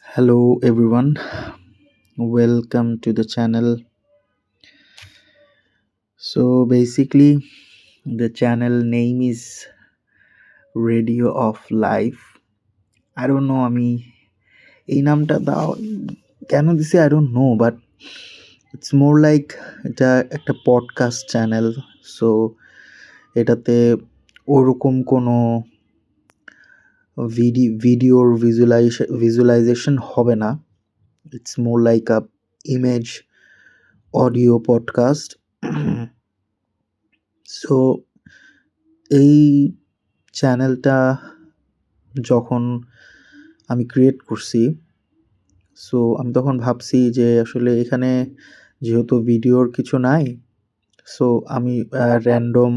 Hello everyone, welcome to the channel. So basically, the channel name is Radio of Life. I don't know, আমি এই নামটা দাও কেন দিছি I don't know, but it's more like এটা একটা podcast channel. So এটাতে ওরকম কোনো ভিডিওর ভিজুয়ালাইজেশন হবে না। It's more like a image audio podcast. So এই চ্যানেলটা যখন আমি ক্রিয়েট করছি, সো আমি তখন ভাবছি যে আসলে এখানে যেহেতু ভিডিওর কিছু নাই, সো আমি র্যান্ডম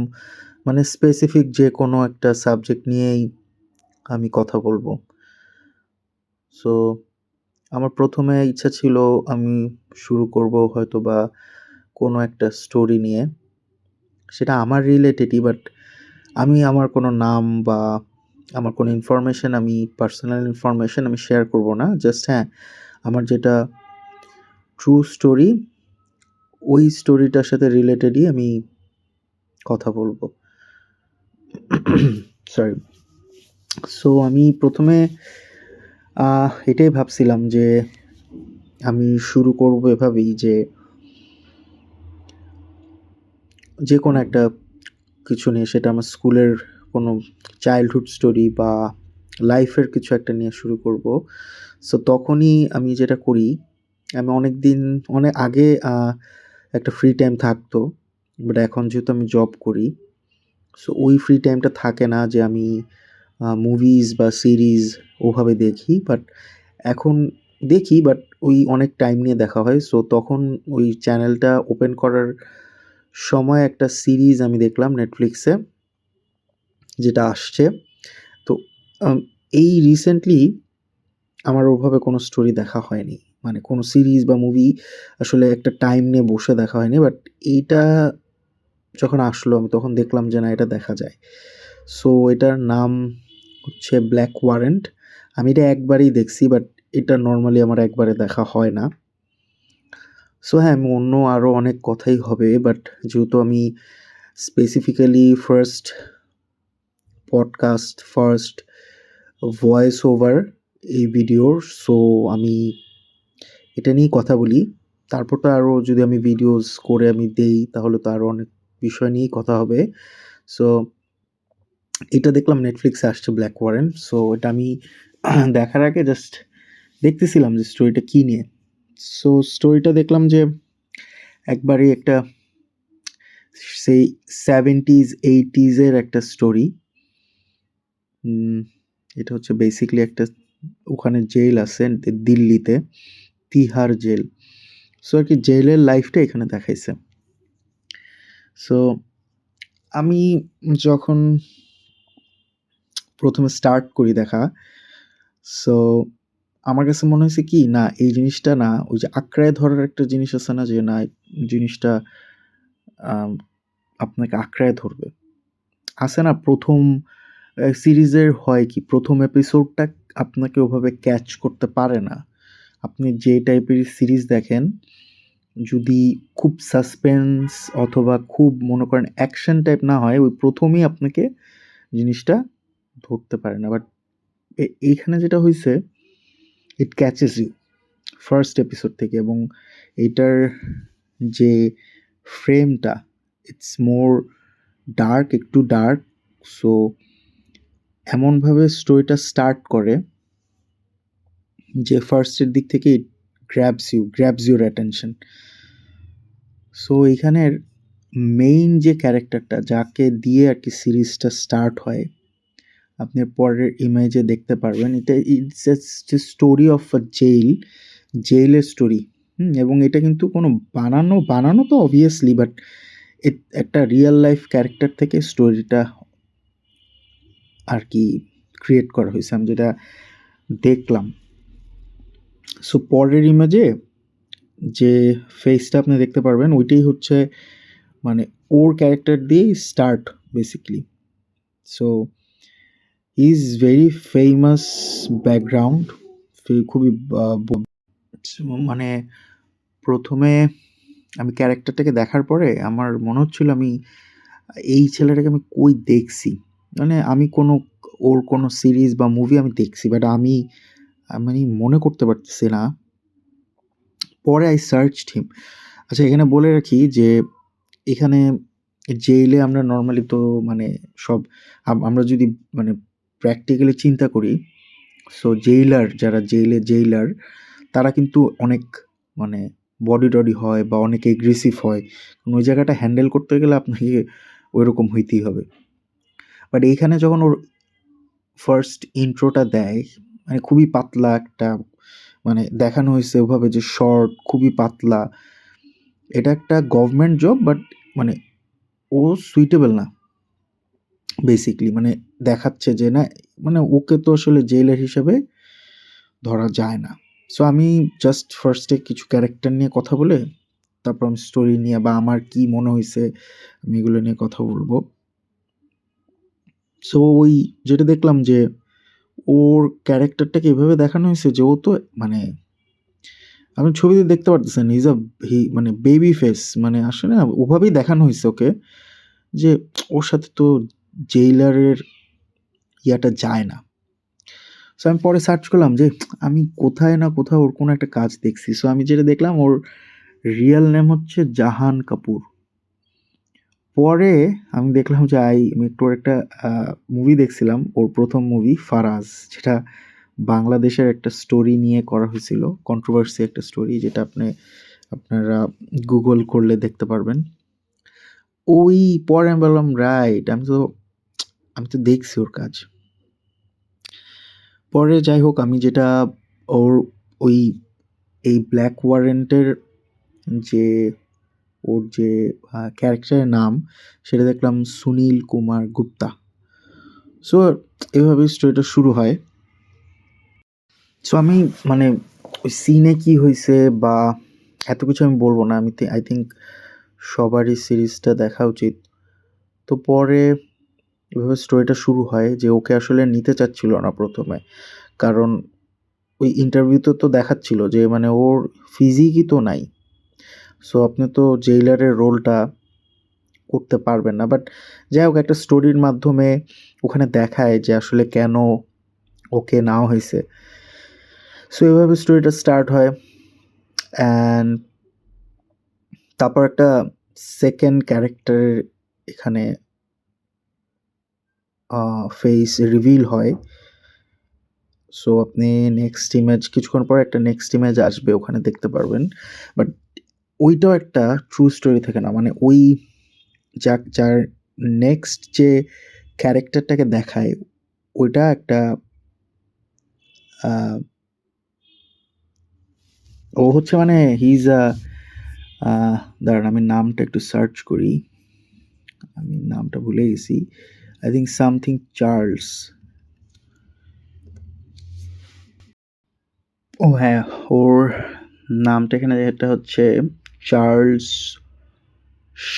মানে স্পেসিফিক যে কোনো একটা সাবজেক্ট নিয়েই আমি কথা বলবো। সো আমার প্রথমে ইচ্ছা ছিল আমি শুরু করব হয়তো বা কোনো একটা স্টোরি নিয়ে, সেটা আমার রিলেটেডই, বাট আমি আমার কোনো নাম বা আমার কোনো ইনফরমেশন, আমি পার্সোনাল ইনফরমেশন আমি শেয়ার করব না। জাস্ট হ্যাঁ, আমার যেটা ট্রু স্টোরি, ওই স্টোরিটার সাথে রিলেটেডই আমি কথা বলবো। সরি। সো আমি প্রথমে এটাই ভাবছিলাম যে আমি শুরু করব এভাবেই যে কোনো একটা কিছু নিয়ে, সেটা আমার স্কুলের কোনো চাইল্ডহুড স্টোরি বা লাইফের কিছু একটা নিয়ে শুরু করব। সো তখনই আমি যেটা করি, আমি অনেক আগে একটা ফ্রি টাইম থাকতো, বাট এখন যেহেতু আমি জব করি, সো ওই ফ্রি টাইমটা থাকে না যে আমি মুভিজ বা সিরিজ ওভাবে দেখি। বাট এখন দেখি, বাট ওই অনেক টাইম নিয়ে দেখা হয়। সো তখন ওই চ্যানেলটা ওপেন করার সময় একটা সিরিজ আমি দেখলাম নেটফ্লিক্সে, যেটা আসছে। তো এই রিসেন্টলি আমার ওভাবে কোনো স্টোরি দেখা হয়নি, মানে কোনো সিরিজ বা মুভি আসলে একটা টাইম নিয়ে বসে দেখা হয়নি। বাট এইটা যখন আসলো, আমি তখন দেখলাম যে না, এটা দেখা যায়। সো এটার নাম হচ্ছে ব্ল্যাক ওয়ারেন্ট। আমি এটা একবারই দেখছি, বাট এটা নর্মালি আমার একবারে দেখা হয় না। সো হ্যাঁ, আমি অন্য আরও অনেক কথাই হবে, বাট যেহেতু আমি স্পেসিফিক্যালি ফার্স্ট ভয়েস ওভার এই ভিডিওর, সো আমি এটা নিয়েই কথা বলি। তারপর তো আরও যদি আমি ভিডিওস করে আমি দেই, তাহলে তো আরও অনেক বিষয় নিয়েই কথা হবে। সো এটা দেখলাম নেটফ্লিক্সে আসছে ব্ল্যাক ওয়ারেন্ট। সো এটা আমি দেখার আগে জাস্ট দেখতেছিলাম যে স্টোরিটা কী নিয়ে। সো স্টোরিটা দেখলাম যে একবারই একটা সেই 70s 80s-এর একটা স্টোরি। এটা হচ্ছে বেসিক্যালি একটা, ওখানে জেল আছে দিল্লিতে, তিহার জেল। সো আর কি জেলের লাইফটা এখানে দেখাইছে। সো আমি যখন প্রথমে স্টার্ট করি দেখা, সো আমার কাছে মনে হয়েছে কি না, এই জিনিসটা না, ওই যে আঁকড়ায় ধরার একটা জিনিস আছে না, যে না জিনিসটা আপনাকে আঁকড়ায় ধরবে, আছে না প্রথম সিরিজের হয় কি, প্রথম এপিসোডটা আপনাকে ওভাবে ক্যাচ করতে পারে না। আপনি যে টাইপের সিরিজ দেখেন, যদি খুব সাসপেন্স অথবা খুব মনে করেন অ্যাকশন টাইপ না হয়, ওই প্রথমেই আপনাকে জিনিসটা ধরতে পারে না। বাট এইখানে যেটা হয়েছে, ইট ক্যাচেস ইউ ফার্স্ট এপিসোড থেকে। এবং এইটার যে ফ্রেমটা, ইটস মোর ডার্ক, একটু ডার্ক। সো এমনভাবে স্টোরিটা স্টার্ট করে যে ফার্স্টের দিক থেকে ইট গ্র্যাবস ইউর অ্যাটেনশন। সো এইখানের মেইন যে ক্যারেক্টারটা, যাকে দিয়ে আর কি সিরিজটা স্টার্ট হয়, আপনি পরের ইমেজে দেখতে পারবেন, এটা it's a story of a জেইলের স্টোরি। এবং এটা কিন্তু কোনো বানানো তো অবভিয়াসলি, বাট একটা রিয়েল লাইফ ক্যারেক্টার থেকে স্টোরিটা আর কি ক্রিয়েট করা হয়েছে, আমি যেটা দেখলাম। সো পরের ইমেজে যে ফেসটা আপনি দেখতে পারবেন, ওইটাই হচ্ছে মানে ওর ক্যারেক্টার দিয়েই start basically. So he is very famous background, খুবই মানে ১ম এ আমি ক্যারেক্টারটাকে দেখার পরে আমার মনে হচ্ছিল এই ছেলেটাকে আমি কই দেখছি। মানে আমি ওর কোনো সিরিজ বা মুভি আমি দেখছি। বাট আমি মনে করতে পারতেছি না। পরে I searched him. আচ্ছা, এখানে বলে রাখি যে এখানে জেইলে আমরা নরমালি তো মানে সব আমরা যদি মানে প্র্যাকটিক্যালি চিন্তা করি, সো যারা জেইলার তারা কিন্তু অনেক মানে বডি-টডি হয় বা অনেক এগ্রেসিভ হয়। ওই জায়গাটা হ্যান্ডেল করতে গেলে আপনাকে ওইরকম হইতেই হবে। বাট এইখানে যখন ওর ফার্স্ট ইন্ট্রোটা দেয়, মানে খুবই পাতলা একটা মানে দেখানো হয়েছে ওভাবে যে শর্ট, খুবই পাতলা। এটা একটা গভর্নমেন্ট জব, বাট মানে ও সুইটেবল না বেসিক্যালি। মানে দেখাচ্ছে যে না, মানে ওকে তো আসলে জেইলার হিসেবে ধরা যায় না। সো আমি জাস্ট ফার্স্টে কিছু ক্যারেক্টার নিয়ে কথা বলে তারপর আমি স্টোরি নিয়ে বা আমার কি মনে হয়েছে আমি এগুলো নিয়ে কথা বলবো। সো ওই যেটা দেখলাম যে ওর ক্যারেক্টারটাকে এভাবে দেখানো হয়েছে যে ও তো মানে আপনি ছবিতে দেখতে পারতেছেন মানে বেবি ফেস, মানে আসলে না ওভাবেই দেখানো হয়েছে ওকে যে ওর সাথে তো জেইলারের ইয়াটা যায় না। সো আমি পরে সার্চ করলাম যে আমি কোথায় না কোথাও ওর কোনো একটা কাজ দেখছি। সো আমি যেটা দেখলাম ওর রিয়েল নেম হচ্ছে জাহান কাপুর। পরে আমি দেখলাম যে আমি একটু ওর একটা মুভি দেখছিলাম, ওর ১ম মুভি 'ফারাজ', যেটা বাংলাদেশের একটা স্টোরি নিয়ে করা হয়েছিল। কন্ট্রোভার্সি একটা স্টোরি, যেটা আপনারা গুগল করলে দেখতে পারবেন। ওই পরে আমি বললাম রাইট, আমি তো দেখছি ওর কাজ। পরে যাই হোক, আমি যেটা ওর ওই এই ব্ল্যাক ওয়ারেন্টের যে ওর যে ক্যারেক্টারের নাম সেটা দেখলাম সুনীল কুমার গুপ্তা। সো এভাবেই স্টোরিটা শুরু হয়। সো আমি মানে ওই সিনে কি হয়েছে বা এত কিছু আমি বলবো না। আই থিঙ্ক সবারই সিরিজটা দেখা উচিত। তো পরে এভাবে স্টোরিটা শুরু হয় যে ওকে আসলে নিতে চাচ্ছিল না ১ম এ। কারণ ওই ইন্টারভিউতে তো দেখাচ্ছিল যে মানে ওর ফিজিকই তো নাই। সো আপনি তো জেইলারের রোলটা করতে পারবেন না। বাট যাই হোক, একটা স্টোরির মাধ্যমে ওখানে দেখায় যে আসলে কেন ওকে নেওয়া হয়েছে। সো এভাবে স্টোরিটা স্টার্ট হয়। অ্যান্ড তারপর একটা সেকেন্ড ক্যারেক্টারের এখানে ফেস রিভিল হয়। সো আপনি কিছুক্ষণ পর একটা নেক্সট ইমেজ আসবে, ওখানে দেখতে পারবেন। বাট ওইটাও একটা ট্রু স্টোরি থেকে না। মানে ওই যার নেক্সট যে ক্যারেক্টারটাকে দেখায় ওইটা একটা ও হচ্ছে মানে হি ইজ দাঁড়ান আমি নামটা একটু সার্চ করি। আমি নামটা ভুলে গেছি। I think something Charles. ও হ্যাঁ, ওর নামটা এখানে এটা হচ্ছে চার্লস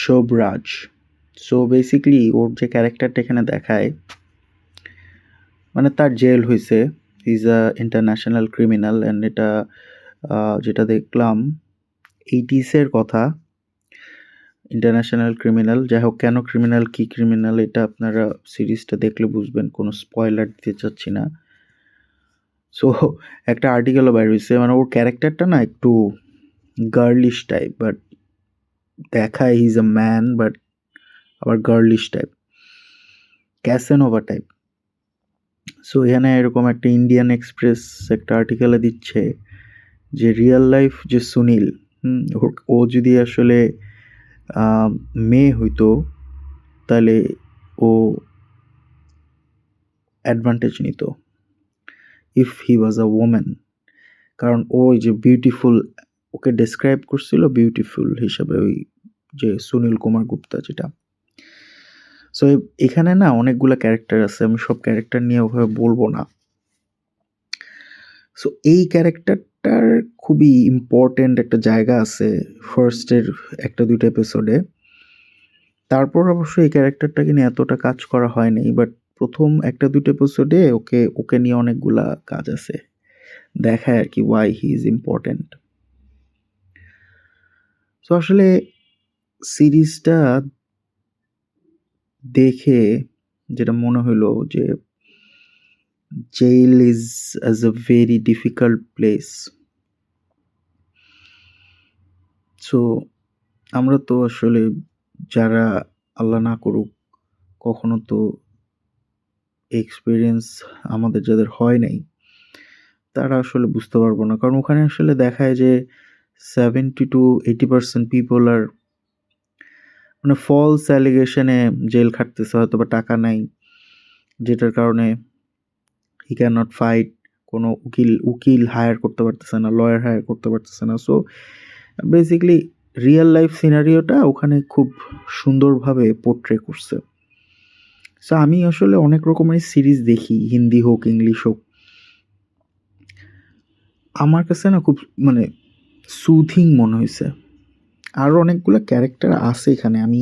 শোভরাজ। সো বেসিক্যালি ওর যে ক্যারেক্টারটা এখানে দেখায়, মানে তার জেল হয়েছে, is a international criminal. And এটা যেটা দেখলাম 80s কথা, ইন্টারন্যাশনাল ক্রিমিনাল। যাই হোক, কেন ক্রিমিনাল, কি ক্রিমিনাল, এটা আপনারা সিরিজটা দেখলে বুঝবেন, কোনো স্পয়লার দিতে চাচ্ছি না। সো একটা আর্টিকেলও বাইর হয়েছে, মানে ওর ক্যারেক্টারটা না একটু গার্লিশ টাইপ, বাট দেখায় he is a man, but আবার গার্লিশ টাইপ, ক্যাসেনোভা টাইপ। সো এখানে এরকম একটা ইন্ডিয়ান এক্সপ্রেস একটা আর্টিকেলে দিচ্ছে যে রিয়েল লাইফ যে সুনীল, ও যদি আসলে মেয়ে হইতো তাহলে ও অ্যাডভান্টেজ নিত if he was a woman. কারণ ওই যে বিউটিফুল, ওকে ডেসক্রাইব করছিল বিউটিফুল হিসাবে, ওই যে সুনীল কুমার গুপ্তা যেটা। সো এখানে না অনেকগুলো ক্যারেক্টার আছে, আমি সব ক্যারেক্টার নিয়ে ওভাবে বলবো না। সো এই ক্যারেক্টারটার খুবই ইম্পর্টেন্ট একটা জায়গা আছে ফার্স্টের ১-২টা এপিসোডে। তারপর অবশ্য এই ক্যারেক্টারটাকে নিয়ে এতটা কাজ করা হয়নি। বাট ১ম ১-২টা এপিসোডে ওকে নিয়ে অনেকগুলা কাজ আছে। দেখায় আরকি why he is important. So আসলে সিরিজটা দেখে যেটা মনে হইলো যে jail is as a very difficult place. So আমরা তো আসলে যারা আল্লাহ না করুক কখনো তো এক্সপেরিয়েন্স আমাদের যাদের হয় নাই তারা আসলে বুঝতে পারবো না। কারণ ওখানে আসলে দেখায় যে 70-80% পিপল আর মানে ফলস অ্যালিগেশনে জেল খাটতেছে, হয়তোবা টাকা নাই, যেটার কারণে হি ক্যান নট ফাইট, কোনো উকিল হায়ার করতে পারতেছে না, লয়ার হায়ার করতে পারতেছে না। সো বেসিক্যালি রিয়েল লাইফ সিনারিওটা ওখানে খুব সুন্দরভাবে পোর্ট্রে করছে। সো আমি আসলে অনেক রকমের সিরিজ দেখি, হিন্দি হোক, ইংলিশ হোক। আমার কাছে না খুব মানে সুথিং মনে হয়েছে। আরও অনেকগুলো ক্যারেক্টার আছে এখানে, আমি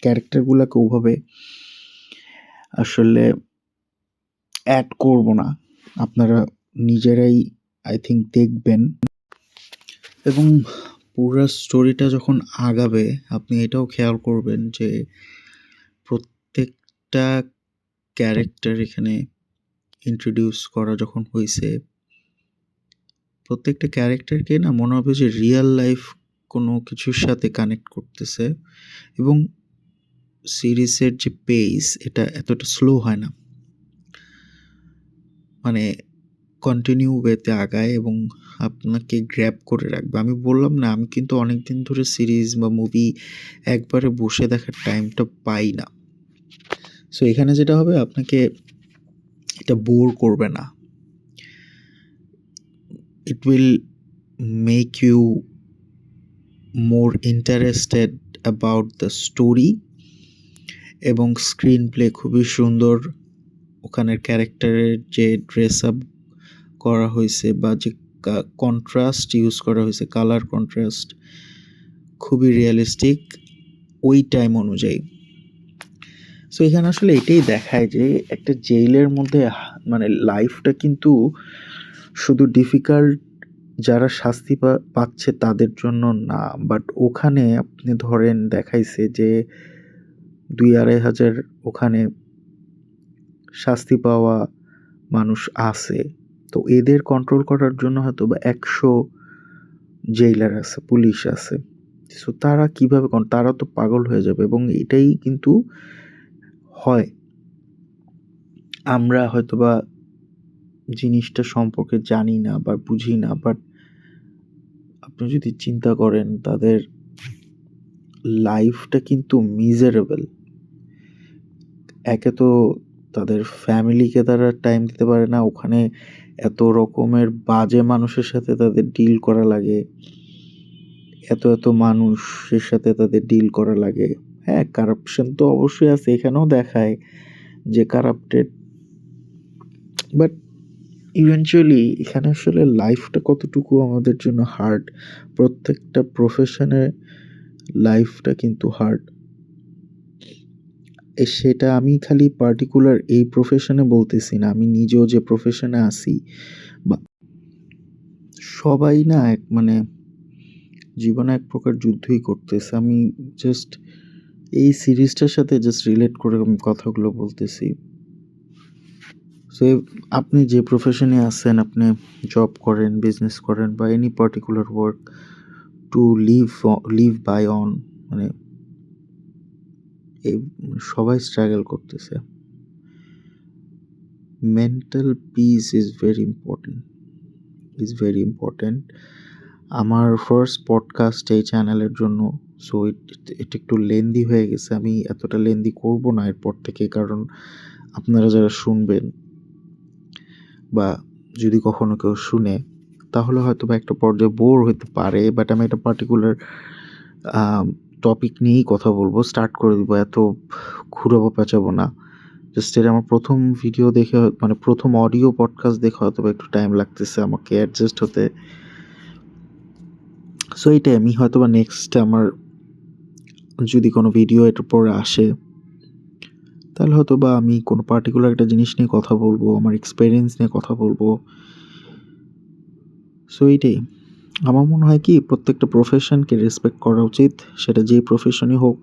ক্যারেক্টারগুলোকে ওভাবে আসলে অ্যাড করব না, আপনারা নিজেরাই আই থিঙ্ক দেখবেন। এবং পুরো স্টোরিটা যখন আগাবে আপনি এটাও খেয়াল করবেন যে প্রত্যেকটা ক্যারেক্টার এখানে ইন্ট্রোডিউস করা যখন হয়েছে, প্রত্যেকটা ক্যারেক্টারকে না মনে হবে যে রিয়েল লাইফ কোনো কিছুর সাথে কানেক্ট করতেছে। এবং সিরিজের যে পেস এটা এতটা স্লো হয় না, মানে কন্টিনিউ ওয়েতে আগায় এবং আপনাকে গ্র্যাব করে রাখবে। আমি বললাম না, আমি কিন্তু অনেক দিন ধরে সিরিজ বা মুভি একবারে বসে দেখার টাইমটা পাই না। সো এখানে যেটা হবে, আপনাকে এটা বোর করবে না, it will make you more interested about the story. এবং স্ক্রিন প্লে খুবই সুন্দর, ওখানের ক্যারেক্টারের যে ড্রেস আপ করা হয়েছে বা যে কন্ট্রাস্ট ইউজ করা হয়েছে, কালার কন্ট্রাস্ট খুবই রিয়েলিস্টিক ওই টাইম অনুযায়ী। সো এখানে আসলে এটাই দেখায় যে একটা জেইলের মধ্যে মানে লাইফটা কিন্তু শুধু ডিফিকাল্ট যারা শাস্তি পাচ্ছে তাদের জন্য না, বাট ওখানে আপনি ধরেন দেখাইছে যে 2-2.5 হাজার ওখানে শাস্তি পাওয়া মানুষ আছে। তো এদের কন্ট্রোল করার জন্য হয়তো বা 100 জেইলার আছে, পুলিশ আছে। সো তারা কীভাবে, তারা তো পাগল হয়ে যাবে। এবং এটাই কিন্তু হয়, আমরা হয়তোবা জিনিসটা সম্পর্কে জানি না বা বুঝি না, বাট আপনি যদি চিন্তা করেন তাদের লাইফটা কিন্তু মিজারেবল। একে তো তাদের ফ্যামিলিকে তারা টাইম দিতে পারে না, ওখানে এত রকমের বাজে মানুষের সাথে তাদের ডিল করা লাগে, এত মানুষের সাথে তাদের ডিল করা লাগে। হ্যাঁ, কারাপশন তো অবশ্যই আছে, এখানেও দেখায় যে কারাপ্টেড, বাট ইভেনচুয়ালি এখানে আসলে লাইফটা কতটুকু আমাদের জন্য হার্ড, প্রত্যেকটা প্রফেশনে লাইফটা কিন্তু হার্ড। সেটা আমি খালি পার্টিকুলার এই প্রফেশনে বলতেছি না, আমি নিজেও যে প্রফেশনে আছি বা সবাই না এক মানে জীবনে এক প্রকার যুদ্ধই করতেছে। আমি জাস্ট এই সিরিজটার সাথে জাস্ট রিলেট করে আমি কথাগুলো বলতেছি। সো আপনি যে প্রফেশনে আছেন, আপনি জব করেন, বিজনেস করেন বা any particular work to live by on, মানে এই সবাই স্ট্রাগল করতেছে। Mental peace is very important. আমার ফার্স্ট পডকাস্ট এই চ্যানেলের জন্য, সো এটা একটু লেন্দি হয়ে গেছে। আমি এতটা লেন্দি করব না এরপর থেকে, কারণ আপনারা যারা শুনবেন বা যদি কখনো কেউ শুনে তাহলে হয়তো বা একটা পর্যায়ে বোর হতে পারে, বাট আমি একটা পার্টিকুলার টপিক নিয়েই কথা বলবো, স্টার্ট করে দেবো, এত ঘুরাবো পেঁচাবো না। জাস্ট এটা আমার প্রথম ভিডিও দেখে, মানে প্রথম অডিও পডকাস্ট দেখে হয়তো বা একটু টাইম লাগতেছে আমাকে অ্যাডজাস্ট হতে। সো এইটাই, আমি হয়তো বা নেক্সট আমার যদি কোনো ভিডিও এটার পরে আসে তাহলে হয়তো বা আমি কোনো পার্টিকুলার একটা জিনিস নিয়ে কথা বলবো, আমার এক্সপিরিয়েন্স নিয়ে কথা বলবো। সো এইটাই। আমার মনে হয় কি প্রত্যেকটা প্রফেশনকে রেসপেক্ট করা উচিত। সেটা যেই প্রফেশনই হোক,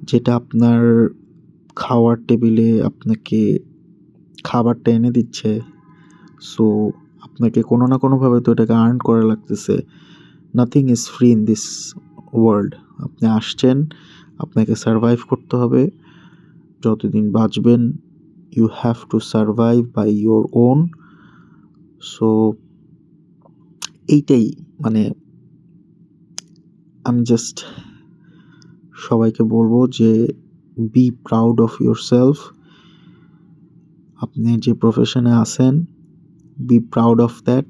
যেটা আপনার খাওয়ার টেবিলে আপনাকে খাবারটা এনে দিচ্ছে। সো আপনাকে কোনো না কোনোভাবে তো এটাকে আর্ন করা লাগতেছে। Nothing is free in this world. আপনি আসছেন, আপনাকে সারভাইভ করতে হবে। যতদিন বাঁচবেন, you have to survive by your own. So এইটাই, মানে আমি জাস্ট সবাইকে বলবো যে বি প্রাউড অফ ইয়োরসেলফ। আপনি যে প্রফেশনে আছেন, be proud of that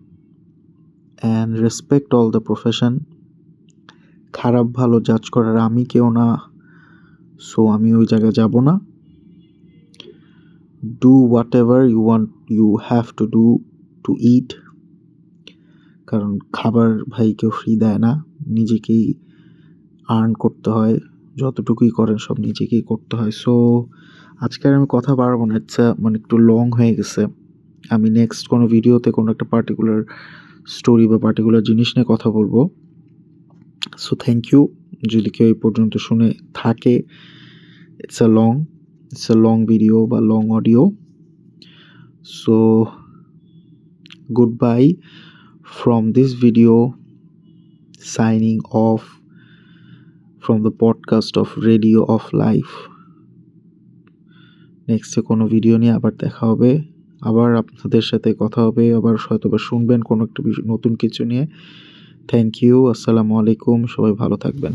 and respect all the profession. খারাপ ভালো জাজ করার আমি কেউ না, সো আমি ওই জায়গায় যাব না। Do whatever you want, you have to do to it. কারণ খাবার ভাই কেউ ফ্রি দেয় না, নিজেকেই আর্ন করতে হয়। যতটুকুই করেন সব নিজেকেই করতে হয়। সো আজকে আর আমি কথা বাড়াবো না, মানে একটু লং হয়ে গেছে। আমি নেক্সট কোনো ভিডিওতে কোনো একটা পার্টিকুলার স্টোরি বা পার্টিকুলার জিনিস নিয়ে কথা বলবো। সো থ্যাংক ইউ যদি কেউ এই পর্যন্ত শুনে থাকে। ইটস আ লং ভিডিও বা long audio. So good buy from this video, signing off from the podcast of Radio of Life. নেক্সটে কোনো ভিডিও নিয়ে আবার দেখা হবে, আবার আপনাদের সাথে কথা হবে, আবার হয়তোবা শুনবেন কোনো একটা নতুন কিছু নিয়ে। Thank you. আসসালামু আলাইকুম। সবাই ভালো থাকবেন।